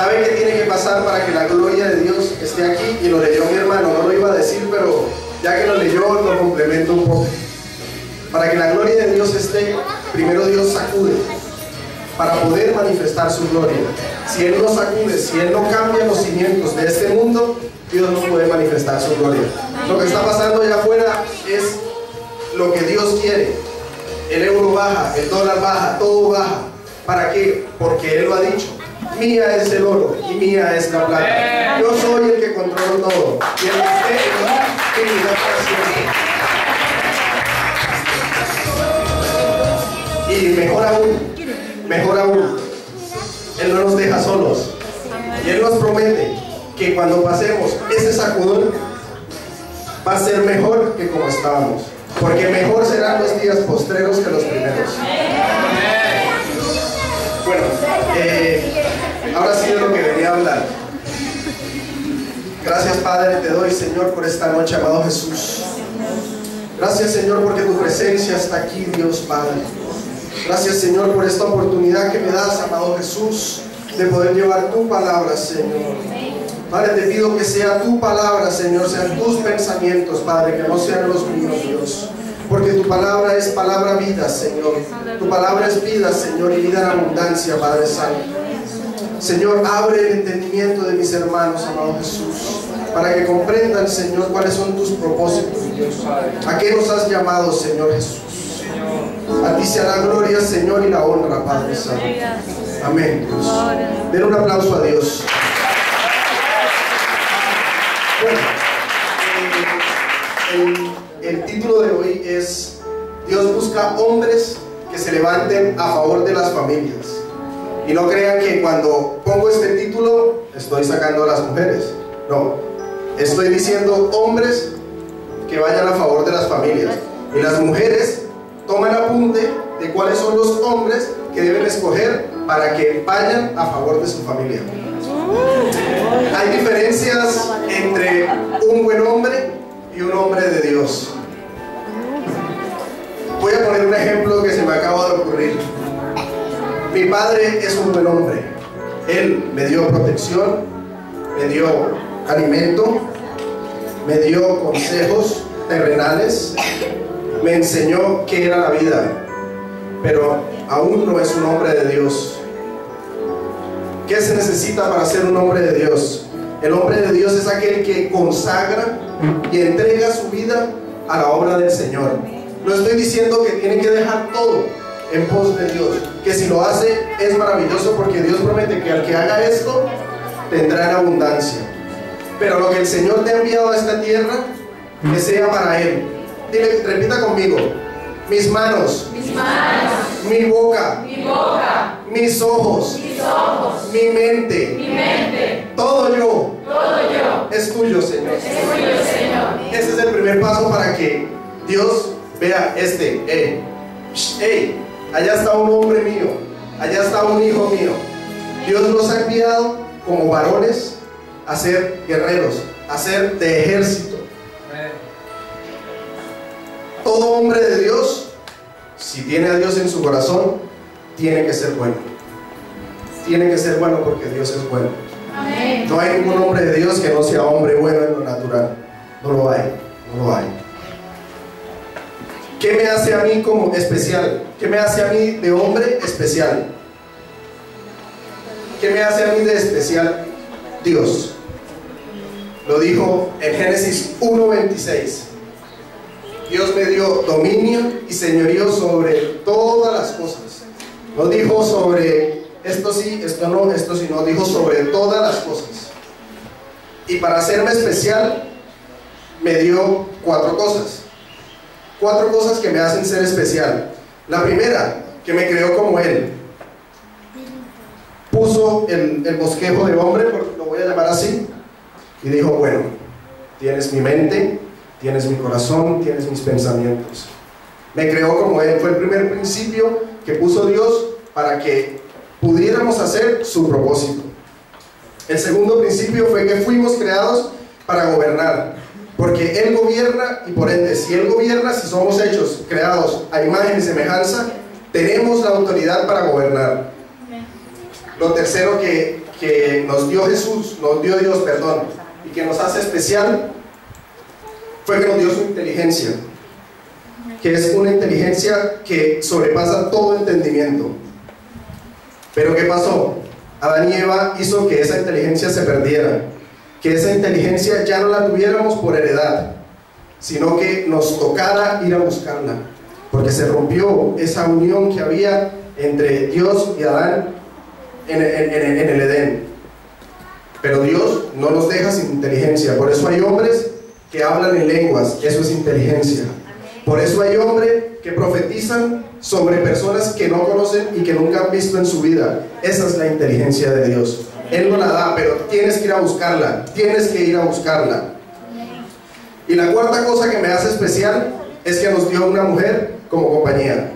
¿Sabe qué tiene que pasar para que la gloria de Dios esté aquí? Y lo leyó mi hermano, no lo iba a decir, pero ya que lo leyó, lo complemento un poco. Para que la gloria de Dios esté, primero Dios sacude para poder manifestar su gloria. Si Él no sacude, si Él no cambia los cimientos de este mundo, Dios no puede manifestar su gloria. Lo que está pasando allá afuera es lo que Dios quiere. El euro baja, el dólar baja, todo baja. ¿Para qué? Porque Él lo ha dicho. Mía es el oro y mía es la plata. Yo soy el que controlo todo. Y el que esté en mí, vivirá para siempre. Y mejor aún, Él no nos deja solos. Y Él nos promete que cuando pasemos ese sacudón, va a ser mejor que como estábamos. Porque mejor serán los días postreros que los primeros. Bueno, ahora sí de lo que venía a hablar. Gracias, Padre, te doy, Señor, por esta noche, amado Jesús. Gracias, Señor, porque tu presencia está aquí, Dios Padre. Gracias, Señor, por esta oportunidad que me das, amado Jesús, de poder llevar tu palabra, Señor. Padre, te pido que sea tu palabra, Señor, sean tus pensamientos, Padre, que no sean los míos, Dios. Porque tu palabra es palabra vida, Señor. Tu palabra es vida, Señor, y vida en abundancia, Padre Santo. Señor, abre el entendimiento de mis hermanos, amado Jesús, para que comprendan, Señor, cuáles son tus propósitos, Dios. ¿A qué nos has llamado, Señor Jesús? A ti sea la gloria, Señor, y la honra, Padre Santo. Amén, Dios. Den un aplauso a Dios. Bueno, el título de hoy es Dios busca hombres que se levanten a favor de las familias. Y no crean que cuando pongo este título estoy sacando a las mujeres. No, estoy diciendo hombres que vayan a favor de las familias. Y las mujeres toman apunte de cuáles son los hombres que deben escoger para que vayan a favor de su familia. Hay diferencias entre un buen hombre y un hombre de Dios. Voy a poner un ejemplo que se me acaba de ocurrir. Mi padre es un buen hombre. Él me dio protección, me dio alimento, me dio consejos terrenales, me enseñó qué era la vida, pero aún no es un hombre de Dios. ¿Qué se necesita para ser un hombre de Dios? El hombre de Dios es aquel que consagra y entrega su vida a la obra del Señor. No estoy diciendo que tiene que dejar todo en pos de Dios, que si lo hace es maravilloso, porque Dios promete que al que haga esto tendrá en abundancia. Pero lo que el Señor te ha enviado a esta tierra, que sea para Él. Dile, repita conmigo: mis manos, mi boca, mis ojos, mi mente, todo yo es tuyo, Señor. Ese es el primer paso para que Dios vea allá está un hombre mío, allá está un hijo mío. Dios nos ha enviado como varones a ser guerreros, a ser de ejército. Todo hombre de Dios, si tiene a Dios en su corazón, tiene que ser bueno. Tiene que ser bueno porque Dios es bueno. Amén. No hay ningún hombre de Dios que no sea hombre bueno en lo natural. No lo hay, no lo hay. ¿Qué me hace a mí como especial? ¿Qué me hace a mí de hombre especial? ¿Qué me hace a mí de especial? Dios. Lo dijo en Génesis 1:26. Dios me dio dominio y señorío sobre todas las cosas. No dijo sobre esto sí, esto no, esto sí, no. Dijo sobre todas las cosas. Y para hacerme especial, me dio 4 cosas. 4 cosas que me hacen ser especial. La primera, que me creó como Él. Puso el bosquejo de hombre, lo voy a llamar así, y dijo: bueno, tienes mi mente, tienes mi corazón, tienes mis pensamientos. Me creó como Él. Fue el primer principio que puso Dios para que pudiéramos hacer su propósito. El segundo principio fue que fuimos creados para gobernar, porque Él gobierna, y por ende, si Él gobierna, si somos hechos, creados a imagen y semejanza, tenemos la autoridad para gobernar. Lo tercero que nos dio Jesús, nos dio Dios, perdón, y que nos hace especial, fue que nos dio su inteligencia, que es una inteligencia que sobrepasa todo entendimiento. Pero ¿qué pasó? Adán y Eva hizo que esa inteligencia se perdiera, que esa inteligencia ya no la tuviéramos por heredad, sino que nos tocara ir a buscarla, porque se rompió esa unión que había entre Dios y Adán en el Edén. Pero Dios no nos deja sin inteligencia. Por eso hay hombres que hablan en lenguas, eso es inteligencia. Por eso hay hombres que profetizan sobre personas que no conocen y que nunca han visto en su vida. Esa es la inteligencia de Dios. Él no la da, pero tienes que ir a buscarla, tienes que ir a buscarla. Y la cuarta cosa que me hace especial es que nos dio una mujer como compañía.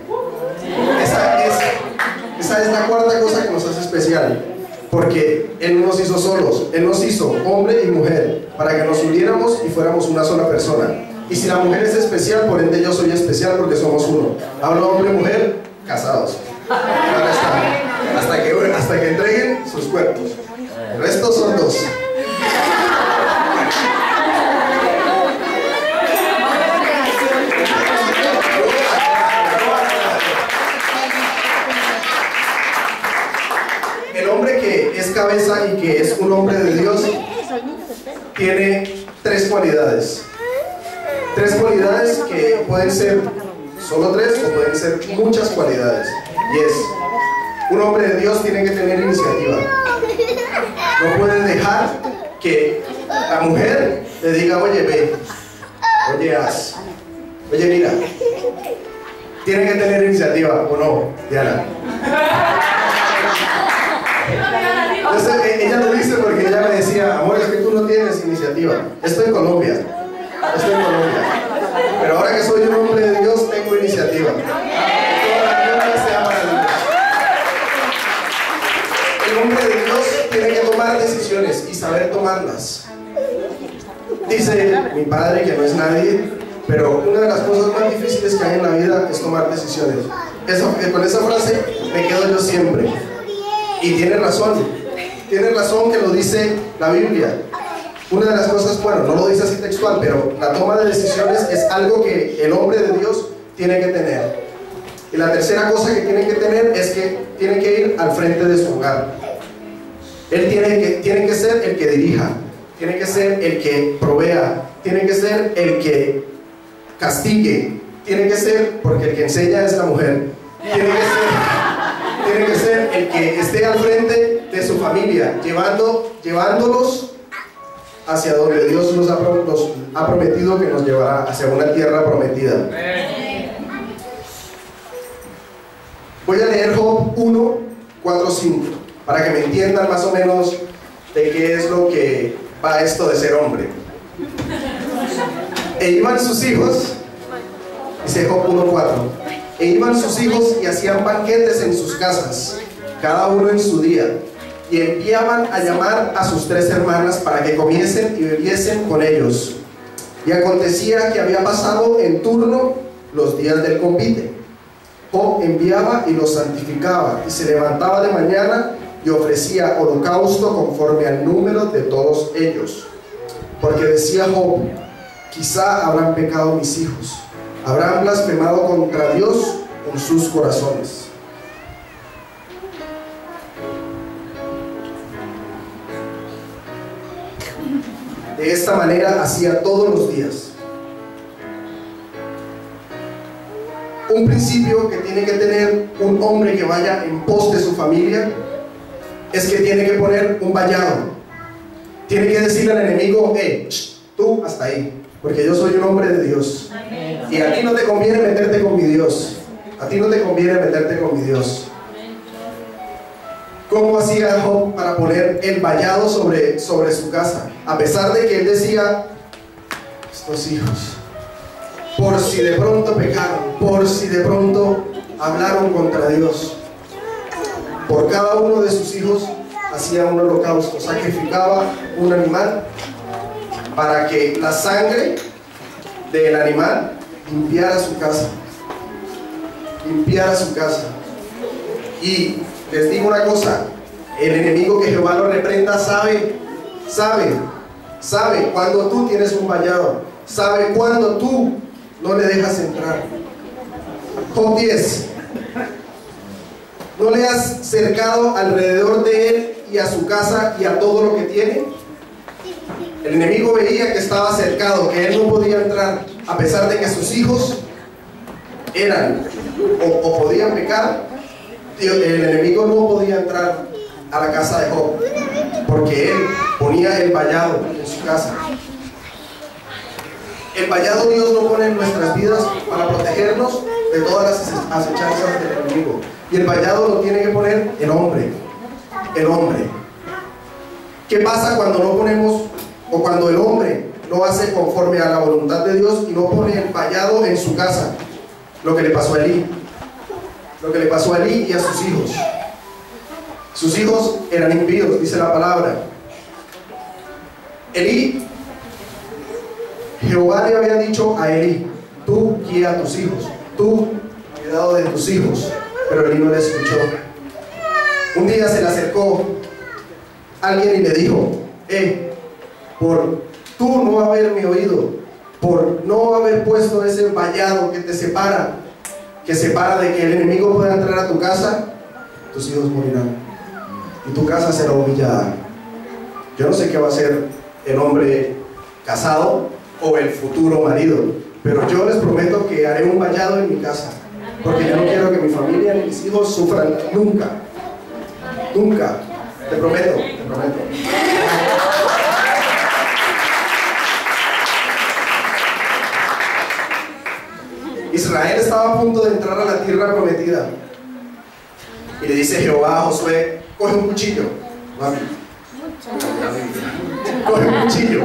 Esa es la cuarta cosa que nos hace especial, porque Él no nos hizo solos, Él nos hizo hombre y mujer para que nos uniéramos y fuéramos una sola persona. Y si la mujer es especial, por ende yo soy especial porque somos uno. Hablo hombre y mujer casados. Ahora está, hasta que entreguen sus cuerpos. El resto son dos. El hombre que es cabeza y que es un hombre de Dios tiene tres cualidades. Tres cualidades que pueden ser solo tres o pueden ser muchas cualidades. Y es, un hombre de Dios tiene que tener iniciativa. No puede dejar que la mujer le diga, oye, ve, oye, haz, oye, mira. Tiene que tener iniciativa, ¿o no, Diana? Entonces ella lo dice porque ella me decía, amor, es que tú no tienes iniciativa. Estoy en Colombia. Pero ahora que soy un hombre de Dios, tengo iniciativa. El hombre de Dios tiene que tomar decisiones y saber tomarlas. Dice mi padre, que no es nadie, pero una de las cosas más difíciles que hay en la vida es tomar decisiones. Con esa frase me quedo yo siempre. Y tiene razón que lo dice la Biblia. Una de las cosas, bueno, no lo dice así textual, pero la toma de decisiones es algo que el hombre de Dios tiene que tener. Y la tercera cosa que tiene que tener es que tiene que ir al frente de su hogar. Él tiene que ser el que dirija, tiene que ser el que provea, tiene que ser el que castigue, tiene que ser, porque el que enseña es la mujer, tiene que ser el que esté al frente de su familia, llevándolos hacia donde Dios nos ha prometido que nos llevará, hacia una tierra prometida. Voy a leer Job 1, 4, 5 para que me entiendan más o menos de qué es lo que va esto de ser hombre. E iban sus hijos, dice Job 1, 4, e iban sus hijos y hacían banquetes en sus casas, cada uno en su día, y enviaban a llamar a sus tres hermanas para que comiesen y bebiesen con ellos. Y acontecía que había pasado en turno los días del convite. Job enviaba y los santificaba, y se levantaba de mañana y ofrecía holocausto conforme al número de todos ellos. Porque decía Job, quizá habrán pecado mis hijos, habrán blasfemado contra Dios en sus corazones. De esta manera hacía todos los días. Un principio que tiene que tener un hombre que vaya en pos de su familia es que tiene que poner un vallado. Tiene que decirle al enemigo, tú hasta ahí, porque yo soy un hombre de Dios. Y a ti no te conviene meterte con mi Dios. A ti no te conviene meterte con mi Dios. ¿Cómo hacía Job para poner el vallado sobre su casa? A pesar de que él decía, estos hijos, por si de pronto pecaron, por si de pronto hablaron contra Dios, por cada uno de sus hijos hacía un holocausto, sacrificaba un animal para que la sangre del animal limpiara su casa. Y les digo una cosa, El enemigo, que Jehová lo reprenda, sabe cuando tú tienes un vallado, sabe cuando tú no le dejas entrar. Job 10. ¿No le has cercado alrededor de él y a su casa y a todo lo que tiene? El enemigo veía que estaba cercado, que él no podía entrar, a pesar de que sus hijos eran o podían pecar. El enemigo no podía entrar a la casa de Job, porque él ponía el vallado en su casa. El vallado Dios lo pone en nuestras vidas para protegernos de todas las acechanzas del enemigo. Y el vallado lo tiene que poner el hombre. El hombre. ¿Qué pasa cuando no ponemos, o cuando el hombre no hace conforme a la voluntad de Dios y no pone el vallado en su casa? Lo que le pasó a Elí. Lo que le pasó a Elí y a sus hijos. Sus hijos eran impíos, dice la palabra. Elí, Jehová le había dicho a Elí: tú guía a tus hijos, tú cuidado de tus hijos. Pero Elí no le escuchó. Un día se le acercó alguien y le dijo: por tú no haberme oído, por no haber puesto ese vallado que te separa, que separa de que el enemigo pueda entrar a tu casa, tus hijos morirán y tu casa será humillada. Yo no sé qué va a hacer el hombre casado o el futuro marido, pero yo les prometo que haré un vallado en mi casa, porque yo no quiero que mi familia ni mis hijos sufran nunca. Nunca. Te prometo, te prometo. Israel estaba a punto de entrar a la tierra prometida. Y le dice Jehová a Josué: coge un cuchillo. Mami. Coge un cuchillo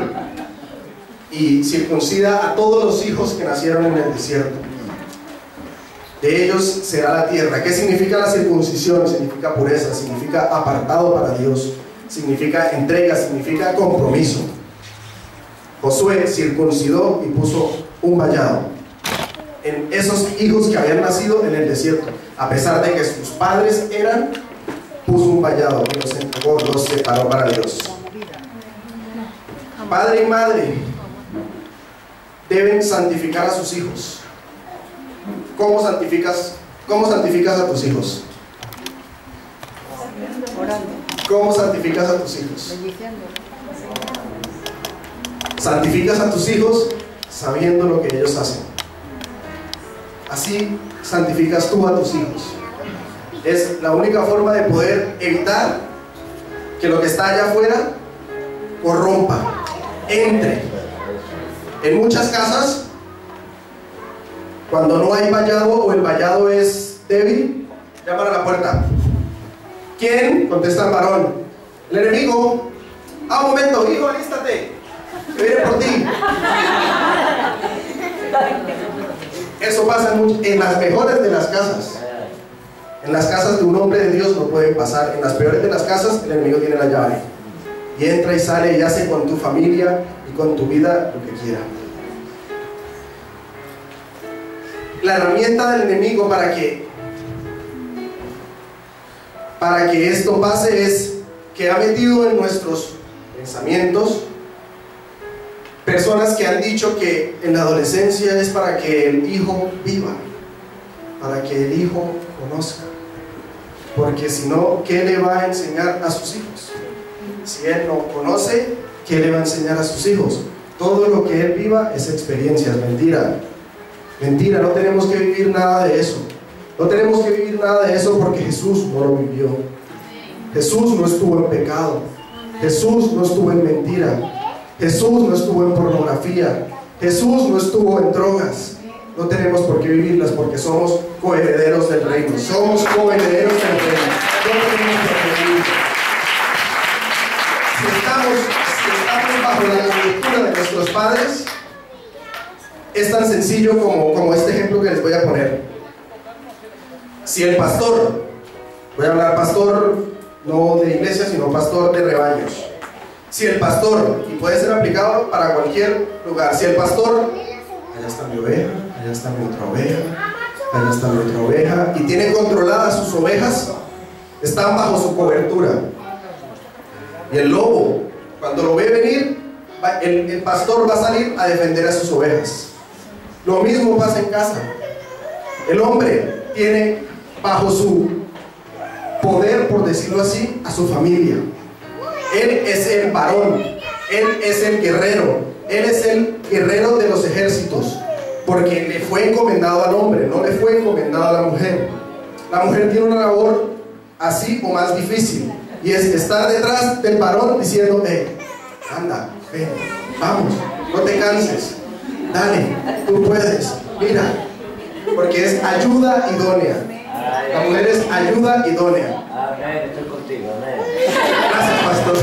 y circuncida a todos los hijos que nacieron en el desierto. De ellos será la tierra. ¿Qué significa la circuncisión? Significa pureza, significa apartado para Dios, significa entrega, significa compromiso. Josué circuncidó y puso un vallado en esos hijos que habían nacido en el desierto. A pesar de que sus padres eran, puso un vallado y los entregó, los separó para Dios. Padre y madre deben santificar a sus hijos. ¿Cómo santificas a tus hijos? ¿Cómo santificas a tus hijos? Santificas a tus hijos sabiendo lo que ellos hacen. Así santificas tú a tus hijos. Es la única forma de poder evitar que lo que está allá afuera corrompa, entre. En muchas casas, cuando no hay vallado o el vallado es débil, llaman a la puerta. ¿Quién? Contesta el varón. El enemigo. Un momento, hijo, alístate, que viene por ti. Eso pasa en las mejores de las casas. En las casas de un hombre de Dios no pueden pasar. En las peores de las casas el enemigo tiene la llave y entra y sale y hace con tu familia y con tu vida lo que quiera. La herramienta del enemigo para que esto pase es que ha metido en nuestros pensamientos personas que han dicho que en la adolescencia es para que el hijo viva, para que el hijo conozca, porque si no, ¿qué le va a enseñar a sus hijos? Si él no conoce, ¿qué le va a enseñar a sus hijos? Todo lo que él viva es experiencia, es mentira. Mentira, no tenemos que vivir nada de eso. No tenemos que vivir nada de eso porque Jesús no lo vivió. Jesús no estuvo en pecado. Jesús no estuvo en mentira. Jesús no estuvo en pornografía. Jesús no estuvo en drogas. No tenemos por qué vivirlas porque somos coherederos del reino. Somos coherederos del reino. No tenemos por qué vivir. Si estamos bajo la conducta de nuestros padres, es tan sencillo como este ejemplo que les voy a poner. Si el pastor, voy a hablar pastor no de iglesia, sino pastor de rebaños. Si el pastor, y puede ser aplicado para cualquier lugar, si el pastor, allá está mi oveja, allá está mi otra oveja, allá está mi otra oveja, y tiene controladas sus ovejas, están bajo su cobertura. Y el lobo, cuando lo ve venir, el pastor va a salir a defender a sus ovejas. Lo mismo pasa en casa. El hombre tiene bajo su poder, por decirlo así, a su familia. Él es el varón, él es el guerrero, él es el guerrero de los ejércitos, porque le fue encomendado al hombre, no le fue encomendado a la mujer. La mujer tiene una labor así o más difícil, y es estar detrás del varón diciendo: anda, ven, vamos, no te canses, dale, tú puedes, mira, porque es ayuda idónea. La mujer es ayuda idónea. Amén, estoy contigo, amén. Gracias, pastor.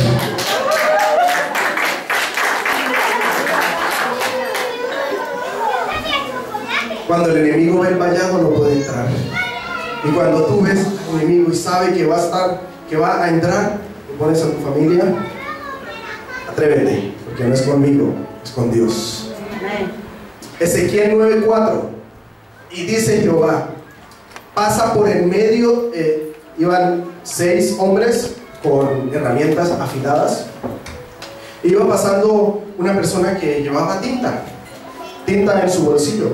Cuando el enemigo ve el vallado, no puede entrar. Y cuando tú ves al enemigo y sabe que va a entrar, y pones a tu familia, atrévete, porque no es conmigo, es con Dios. Ezequiel 9:4. Y dice Jehová: pasa por el medio, iban 6 hombres con herramientas afiladas. Iba pasando una persona que llevaba tinta en su bolsillo,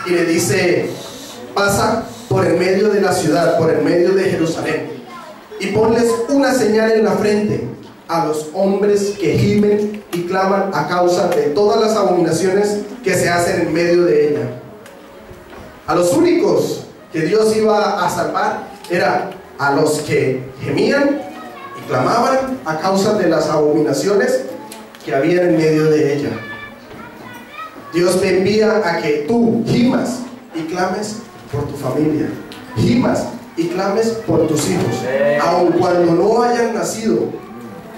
y le dice: pasa por el medio de la ciudad, por el medio de Jerusalén, y ponles una señal en la frente a los hombres que gimen y claman a causa de todas las abominaciones que se hacen en medio de ella. A los únicos que Dios iba a salvar era a los que gemían y clamaban a causa de las abominaciones que había en medio de ella. Dios te envía a que tú gimas y clames por tu familia, gimas y clames por tus hijos, aun cuando no hayan nacido,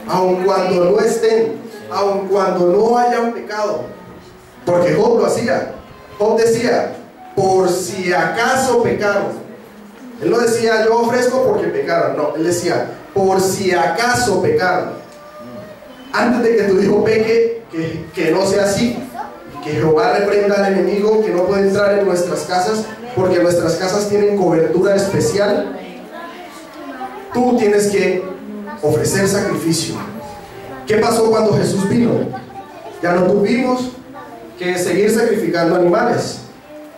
aun cuando no estén, aun cuando no hayan pecado, porque Job lo hacía. Job decía: por si acaso pecaron. Él no decía: yo ofrezco porque pecaron. No, él decía: por si acaso pecaron. Antes de que tu hijo peque, que no sea así. Que Jehová reprenda al enemigo que no puede entrar en nuestras casas, porque nuestras casas tienen cobertura especial. Tú tienes que ofrecer sacrificio. ¿Qué pasó cuando Jesús vino? Ya no tuvimos que seguir sacrificando animales,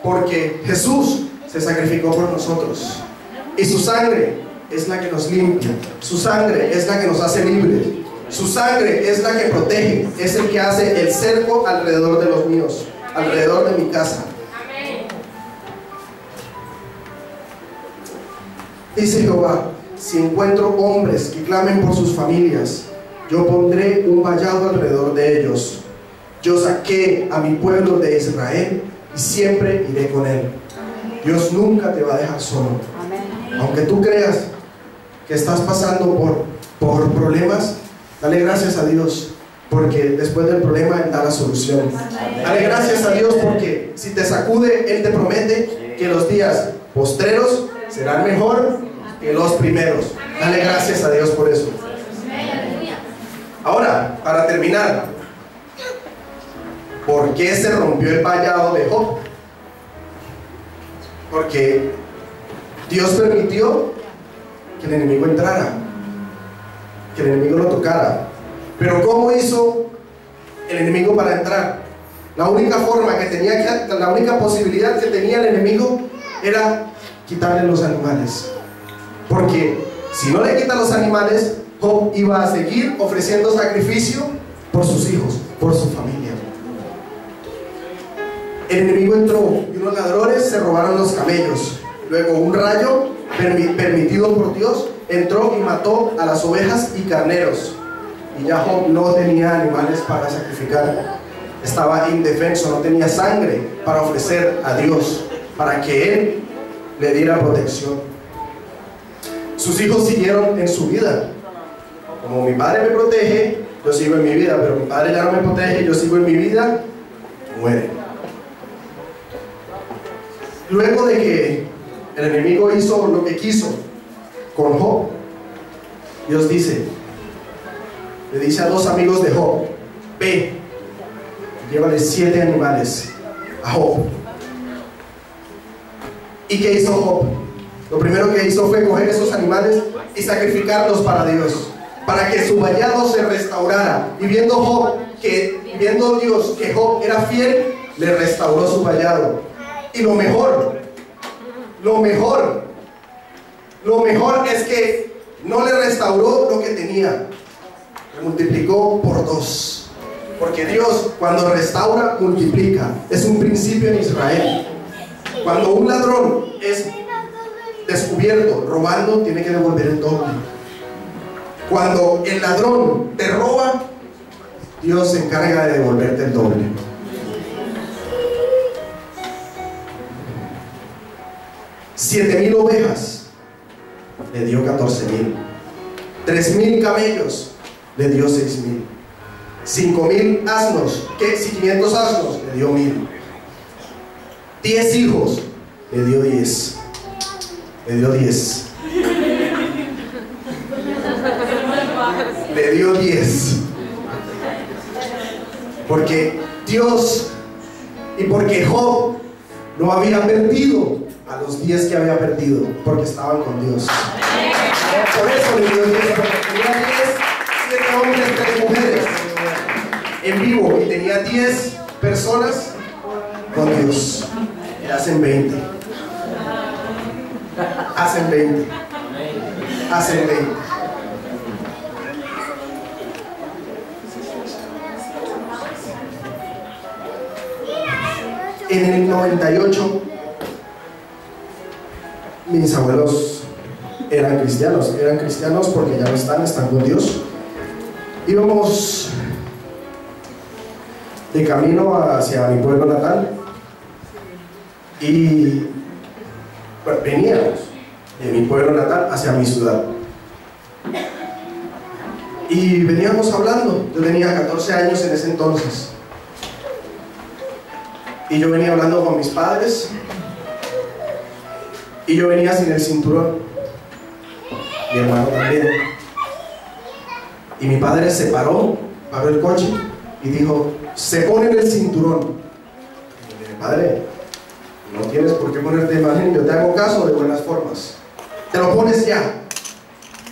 porque Jesús se sacrificó por nosotros, y su sangre es la que nos limpia, su sangre es la que nos hace libres, su sangre es la que protege, es el que hace el cerco alrededor de los míos, alrededor de mi casa. Dice Jehová: si encuentro hombres que clamen por sus familias, yo pondré un vallado alrededor de ellos. Yo saqué a mi pueblo de Israel y siempre iré con él. Dios nunca te va a dejar solo. Aunque tú creas que estás pasando por problemas, dale gracias a Dios, porque después del problema Él da la solución. Dale gracias a Dios, porque si te sacude, Él te promete que los días postreros serán mejor que los primeros. Dale gracias a Dios por eso. Ahora, para terminar, ¿por qué se rompió el vallado de Job? Porque Dios permitió que el enemigo entrara, que el enemigo lo tocara. Pero ¿cómo hizo el enemigo para entrar? La única forma que tenía, la única posibilidad que tenía el enemigo era quitarle los animales. Porque si no le quita los animales, Job iba a seguir ofreciendo sacrificio por sus hijos, por su familia. El enemigo entró y unos ladrones se robaron los camellos. Luego un rayo permitido por Dios entró y mató a las ovejas y carneros. Y ya Job no tenía animales para sacrificar. Estaba indefenso, no tenía sangre para ofrecer a Dios, para que Él le diera protección. Sus hijos siguieron en su vida. Como mi padre me protege, yo sigo en mi vida, pero mi padre ya no me protege, yo sigo en mi vida, muere. Luego de que el enemigo hizo lo que quiso con Job, Dios le dice a dos amigos de Job: ve, llévale 7 animales a Job. ¿Y qué hizo Job? Lo primero que hizo fue coger esos animales y sacrificarlos para Dios. para que su vallado se restaurara. Y viendo Dios que Job era fiel, le restauró su vallado. Y lo mejor es que no le restauró lo que tenía, le multiplicó por 2. Porque Dios, cuando restaura, multiplica. Es un principio en Israel. Cuando un ladrón es descubierto robando, tiene que devolver el doble. Cuando el ladrón te roba, Dios se encarga de devolverte el doble. $7,000 ovejas, le dio 14,000. 3,000 camellos, le dio 6,000. 5,000 asnos, que si 500 asnos, le dio 1,000. 10 hijos, le dio 10. Le dio 10. Le dio 10. Porque Dios y porque Job no había perdido a los 10 que había perdido, porque estaban con Dios. Por eso le dio 10, porque tenía 10, 7 hombres, 3 mujeres en vivo, y tenía 10 personas con Dios. Y hacen 20. Hacen 20. Hacen 20. En el 98, mis abuelos eran cristianos porque ya no están con Dios. Íbamos de camino hacia mi pueblo natal y veníamos de mi pueblo natal hacia mi ciudad y veníamos hablando. Yo tenía 14 años en ese entonces y yo venía hablando con mis padres y yo venía sin el cinturón, mi hermano también, y mi padre se paró el coche y dijo: se ponen el cinturón. Y le dije: padre, no tienes por qué ponerte imagen, yo te hago caso de buenas formas, te lo pones ya.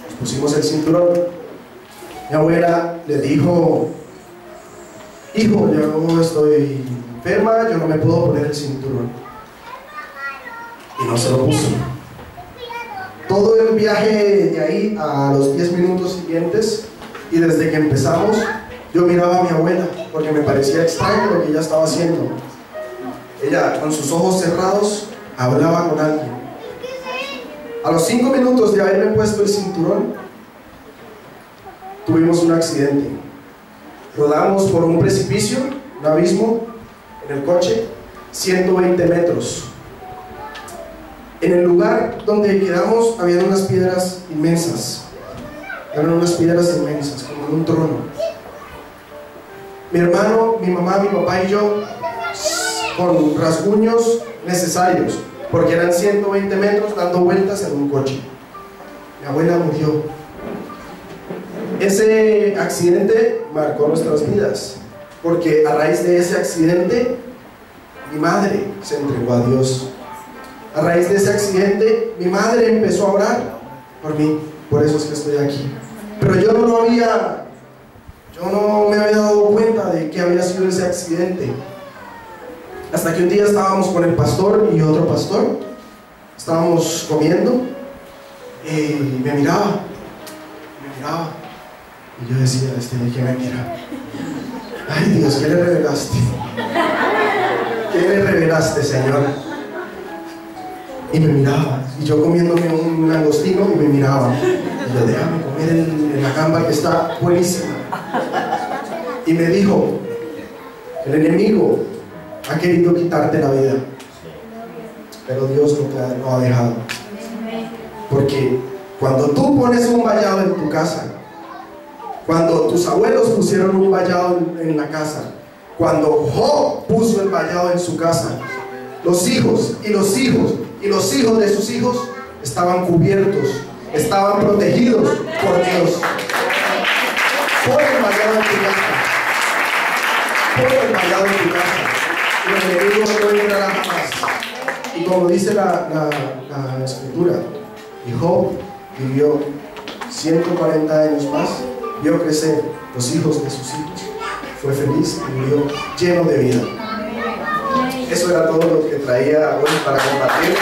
Nos pusimos el cinturón. Mi abuela le dijo: hijo, yo estoy enferma, yo no me puedo poner el cinturón. Y no se lo puso. Todo el viaje de ahí a los 10 minutos siguientes, y desde que empezamos, yo miraba a mi abuela porque me parecía extraño lo que ella estaba haciendo. Ella, con sus ojos cerrados, hablaba con alguien. A los 5 minutos de haberme puesto el cinturón, tuvimos un accidente. Rodamos por un precipicio, un abismo, en el coche, 120 metros. En el lugar donde quedamos había unas piedras inmensas. Eran unas piedras inmensas, como en un trono. Mi hermano, mi mamá, mi papá y yo, con rasguños necesarios, porque eran 120 metros dando vueltas en un coche. Mi abuela murió. Ese accidente marcó nuestras vidas, porque a raíz de ese accidente, mi madre se entregó a Dios. A raíz de ese accidente, mi madre empezó a orar por mí. Por eso es que estoy aquí. Pero yo no me había dado cuenta de que había sido ese accidente, hasta que un día estábamos con el pastor y otro pastor, estábamos comiendo y me miraba, y yo decía: ¿qué me mira? Ay Dios, ¿qué le revelaste? ¿Qué le revelaste, Señor? Y me miraba, y yo comiéndome un langostino y me miraba, y yo: déjame comer en la gamba que está buenísima. Y me dijo: el enemigo ha querido quitarte la vida, pero Dios no ha dejado. Porque cuando tú pones un vallado en tu casa, cuando tus abuelos pusieron un vallado en la casa, cuando Job puso el vallado en su casa, los hijos y los hijos y los hijos de sus hijos estaban cubiertos, estaban protegidos por Dios. Pon el vallado en tu casa. Pon el vallado en tu casa. Y el enemigo no entrará jamás. Y como dice la escritura, y Job vivió 140 años más, vio crecer los hijos de sus hijos, fue feliz y murió lleno de vida. Eso era todo lo que traía hoy para compartir.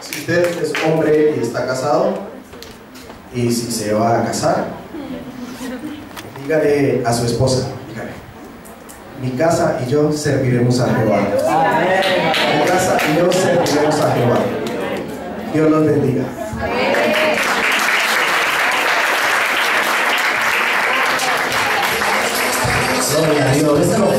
Si usted es hombre y está casado, y si se va a casar, dígale a su esposa, dígale: mi casa y yo serviremos a Jehová. Mi casa y yo serviremos a Jehová. Dios los bendiga. Gloria a Dios.